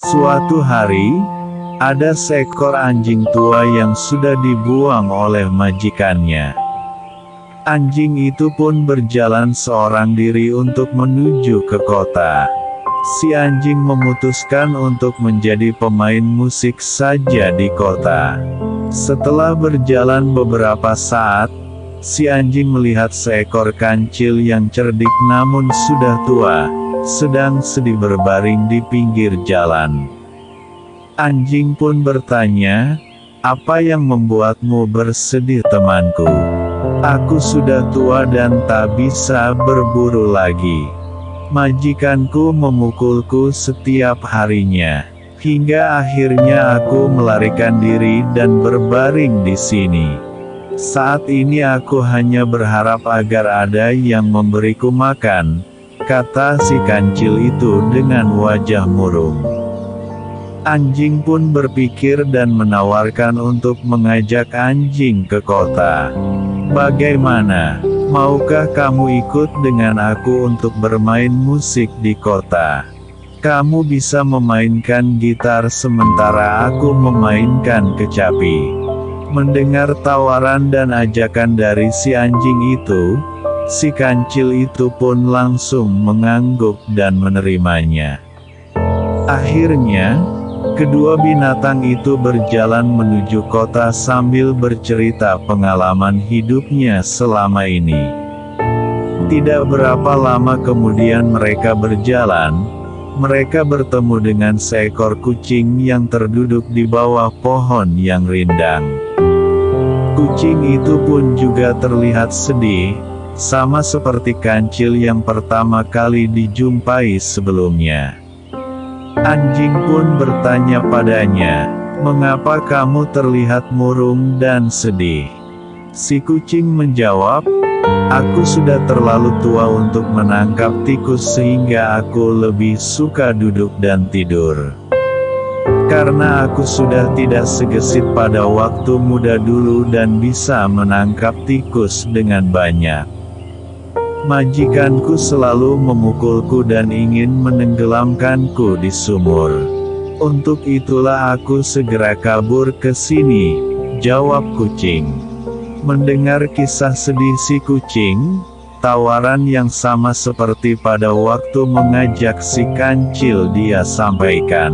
Suatu hari, ada seekor anjing tua yang sudah dibuang oleh majikannya. Anjing itu pun berjalan seorang diri untuk menuju ke kota. Si anjing memutuskan untuk menjadi pemain musik saja di kota. Setelah berjalan beberapa saat, si anjing melihat seekor kancil yang cerdik namun sudah tua, sedang sedih berbaring di pinggir jalan. Anjing pun bertanya, "Apa yang membuatmu bersedih, temanku? Aku sudah tua dan tak bisa berburu lagi. Majikanku memukulku setiap harinya, hingga akhirnya aku melarikan diri dan berbaring di sini. Saat ini aku hanya berharap agar ada yang memberiku makan," kata si kancil itu dengan wajah murung. Anjing pun berpikir dan menawarkan untuk mengajak anjing ke kota. "Bagaimana? Maukah kamu ikut dengan aku untuk bermain musik di kota? Kamu bisa memainkan gitar sementara aku memainkan kecapi." Mendengar tawaran dan ajakan dari si anjing itu, si kancil itu pun langsung mengangguk dan menerimanya. Akhirnya, kedua binatang itu berjalan menuju kota sambil bercerita pengalaman hidupnya selama ini. Tidak berapa lama kemudian mereka berjalan, mereka bertemu dengan seekor kucing yang terduduk di bawah pohon yang rindang. Kucing itu pun juga terlihat sedih, sama seperti kancil yang pertama kali dijumpai sebelumnya. Anjing pun bertanya padanya, "Mengapa kamu terlihat murung dan sedih?" Si kucing menjawab, "Aku sudah terlalu tua untuk menangkap tikus sehingga aku lebih suka duduk dan tidur. Karena aku sudah tidak segesit pada waktu muda dulu dan bisa menangkap tikus dengan banyak. Majikanku selalu memukulku dan ingin menenggelamkanku di sumur. Untuk itulah aku segera kabur ke sini," jawab kucing. Mendengar kisah sedih si kucing, tawaran yang sama seperti pada waktu mengajak si kancil dia sampaikan.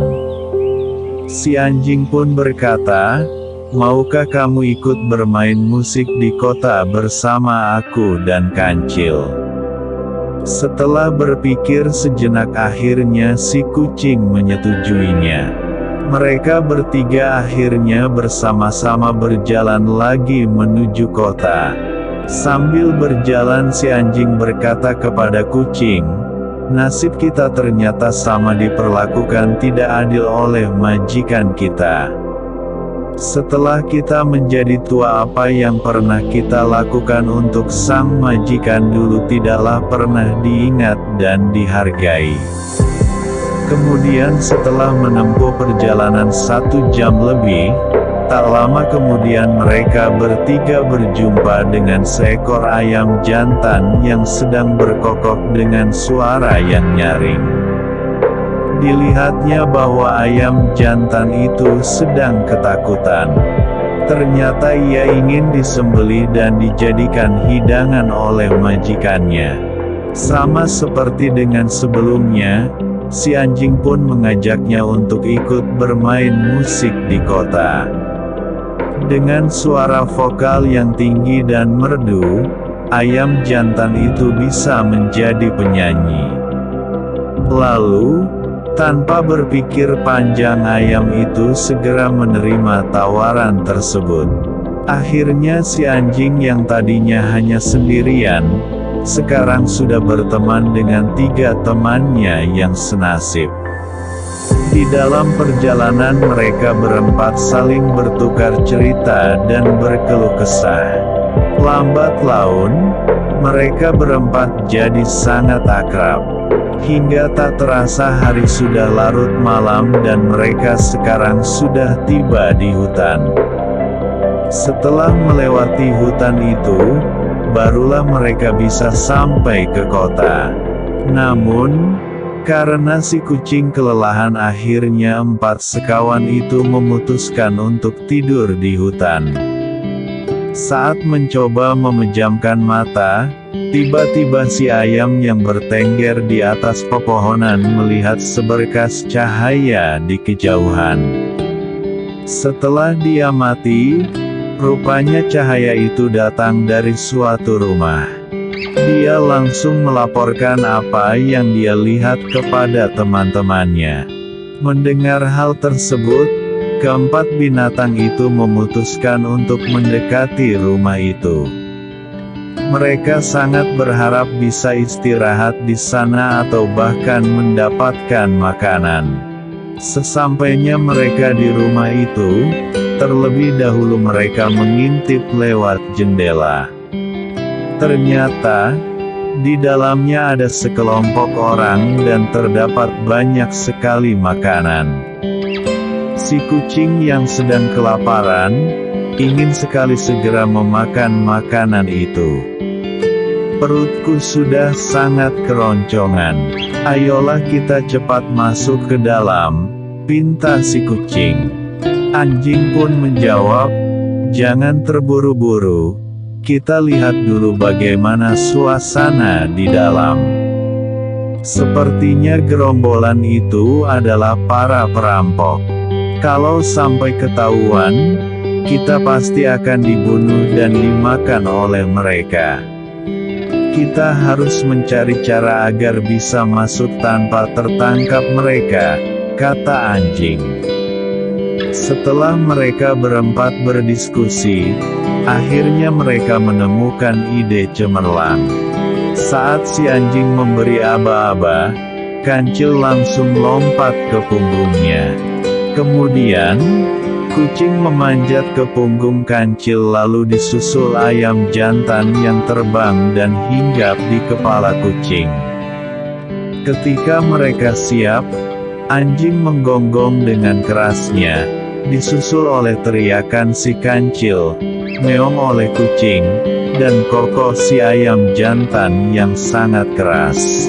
Si anjing pun berkata, "Maukah kamu ikut bermain musik di kota bersama aku dan kancil?" Setelah berpikir sejenak akhirnya si kucing menyetujuinya. Mereka bertiga akhirnya bersama-sama berjalan lagi menuju kota. Sambil berjalan si anjing berkata kepada kucing, "Nasib kita ternyata sama, diperlakukan tidak adil oleh majikan kita. Setelah kita menjadi tua, apa yang pernah kita lakukan untuk sang majikan dulu tidaklah pernah diingat dan dihargai." Kemudian setelah menempuh perjalanan 1 jam lebih, tak lama kemudian mereka bertiga berjumpa dengan seekor ayam jantan yang sedang berkokok dengan suara yang nyaring. Dilihatnya bahwa ayam jantan itu sedang ketakutan. Ternyata ia ingin disembelih dan dijadikan hidangan oleh majikannya. Sama seperti dengan sebelumnya, si anjing pun mengajaknya untuk ikut bermain musik di kota. Dengan suara vokal yang tinggi dan merdu, ayam jantan itu bisa menjadi penyanyi. Lalu, tanpa berpikir panjang ayam itu segera menerima tawaran tersebut. Akhirnya si anjing yang tadinya hanya sendirian, sekarang sudah berteman dengan 3 temannya yang senasib. Di dalam perjalanan mereka berempat saling bertukar cerita dan berkeluh kesah. Lambat laun, mereka berempat jadi sangat akrab. Hingga tak terasa hari sudah larut malam dan mereka sekarang sudah tiba di hutan. Setelah melewati hutan itu, barulah mereka bisa sampai ke kota. Namun, Karena si kucing kelelahan, akhirnya 4 sekawan itu memutuskan untuk tidur di hutan. Saat mencoba memejamkan mata, tiba-tiba si ayam yang bertengger di atas pepohonan melihat seberkas cahaya di kejauhan. Setelah diamati, rupanya cahaya itu datang dari suatu rumah. Dia langsung melaporkan apa yang dia lihat kepada teman-temannya. Mendengar hal tersebut, keempat binatang itu memutuskan untuk mendekati rumah itu. Mereka sangat berharap bisa istirahat di sana atau bahkan mendapatkan makanan. Sesampainya mereka di rumah itu, terlebih dahulu mereka mengintip lewat jendela. Ternyata, di dalamnya ada sekelompok orang dan terdapat banyak sekali makanan. Si kucing yang sedang kelaparan, ingin sekali segera memakan makanan itu. Perutku sudah sangat keroncongan. Ayolah kita cepat masuk ke dalam, pinta si kucing. Anjing pun menjawab, jangan terburu-buru. Kita lihat dulu bagaimana suasana di dalam. Sepertinya gerombolan itu adalah para perampok. Kalau sampai ketahuan, kita pasti akan dibunuh dan dimakan oleh mereka. Kita harus mencari cara agar bisa masuk tanpa tertangkap mereka, kata anjing. Setelah mereka berempat berdiskusi, akhirnya mereka menemukan ide cemerlang. Saat si anjing memberi aba-aba, kancil langsung lompat ke punggungnya. Kemudian, kucing memanjat ke punggung kancil lalu disusul ayam jantan yang terbang dan hinggap di kepala kucing. Ketika mereka siap, anjing menggonggong dengan kerasnya, disusul oleh teriakan si kancil, meong oleh kucing, dan kokok si ayam jantan yang sangat keras.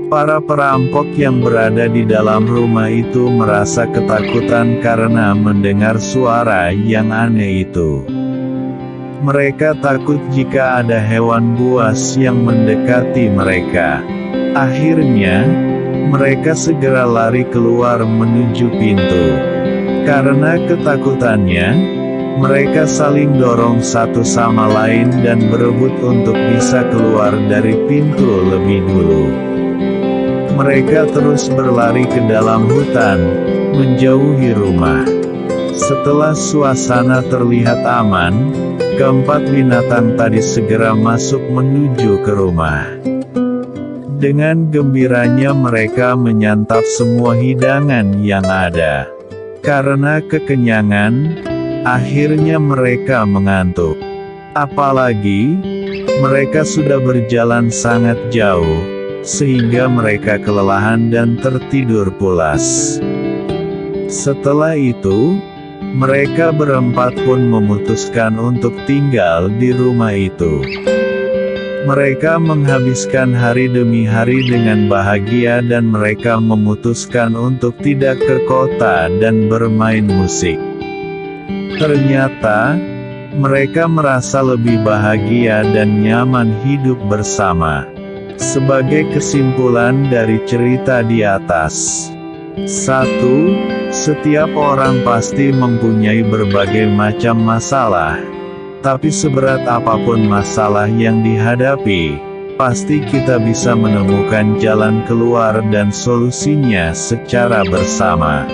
Para perampok yang berada di dalam rumah itu merasa ketakutan karena mendengar suara yang aneh itu. Mereka takut jika ada hewan buas yang mendekati mereka. Akhirnya, mereka segera lari keluar menuju pintu. Karena ketakutannya, mereka saling dorong satu sama lain dan berebut untuk bisa keluar dari pintu lebih dulu. Mereka terus berlari ke dalam hutan, menjauhi rumah. Setelah suasana terlihat aman, keempat binatang tadi segera masuk menuju ke rumah. Dengan gembiranya mereka menyantap semua hidangan yang ada. Karena kekenyangan, akhirnya mereka mengantuk. Apalagi, mereka sudah berjalan sangat jauh, sehingga mereka kelelahan dan tertidur pulas. Setelah itu, mereka berempat pun memutuskan untuk tinggal di rumah itu. Mereka menghabiskan hari demi hari dengan bahagia dan mereka memutuskan untuk tidak ke kota dan bermain musik. Ternyata, mereka merasa lebih bahagia dan nyaman hidup bersama. Sebagai kesimpulan dari cerita di atas. 1. Setiap orang pasti mempunyai berbagai macam masalah. Tapi seberat apapun masalah yang dihadapi, pasti kita bisa menemukan jalan keluar dan solusinya secara bersama.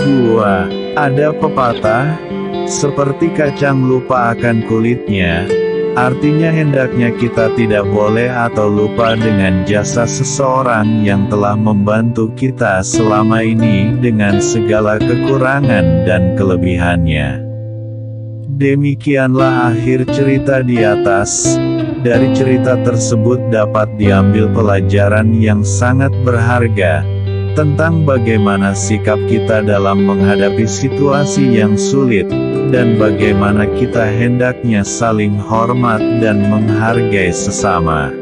2. Ada pepatah, seperti kacang lupa akan kulitnya, artinya hendaknya kita tidak boleh atau lupa dengan jasa seseorang yang telah membantu kita selama ini dengan segala kekurangan dan kelebihannya. Demikianlah akhir cerita di atas. Dari cerita tersebut dapat diambil pelajaran yang sangat berharga tentang bagaimana sikap kita dalam menghadapi situasi yang sulit, dan bagaimana kita hendaknya saling hormat dan menghargai sesama.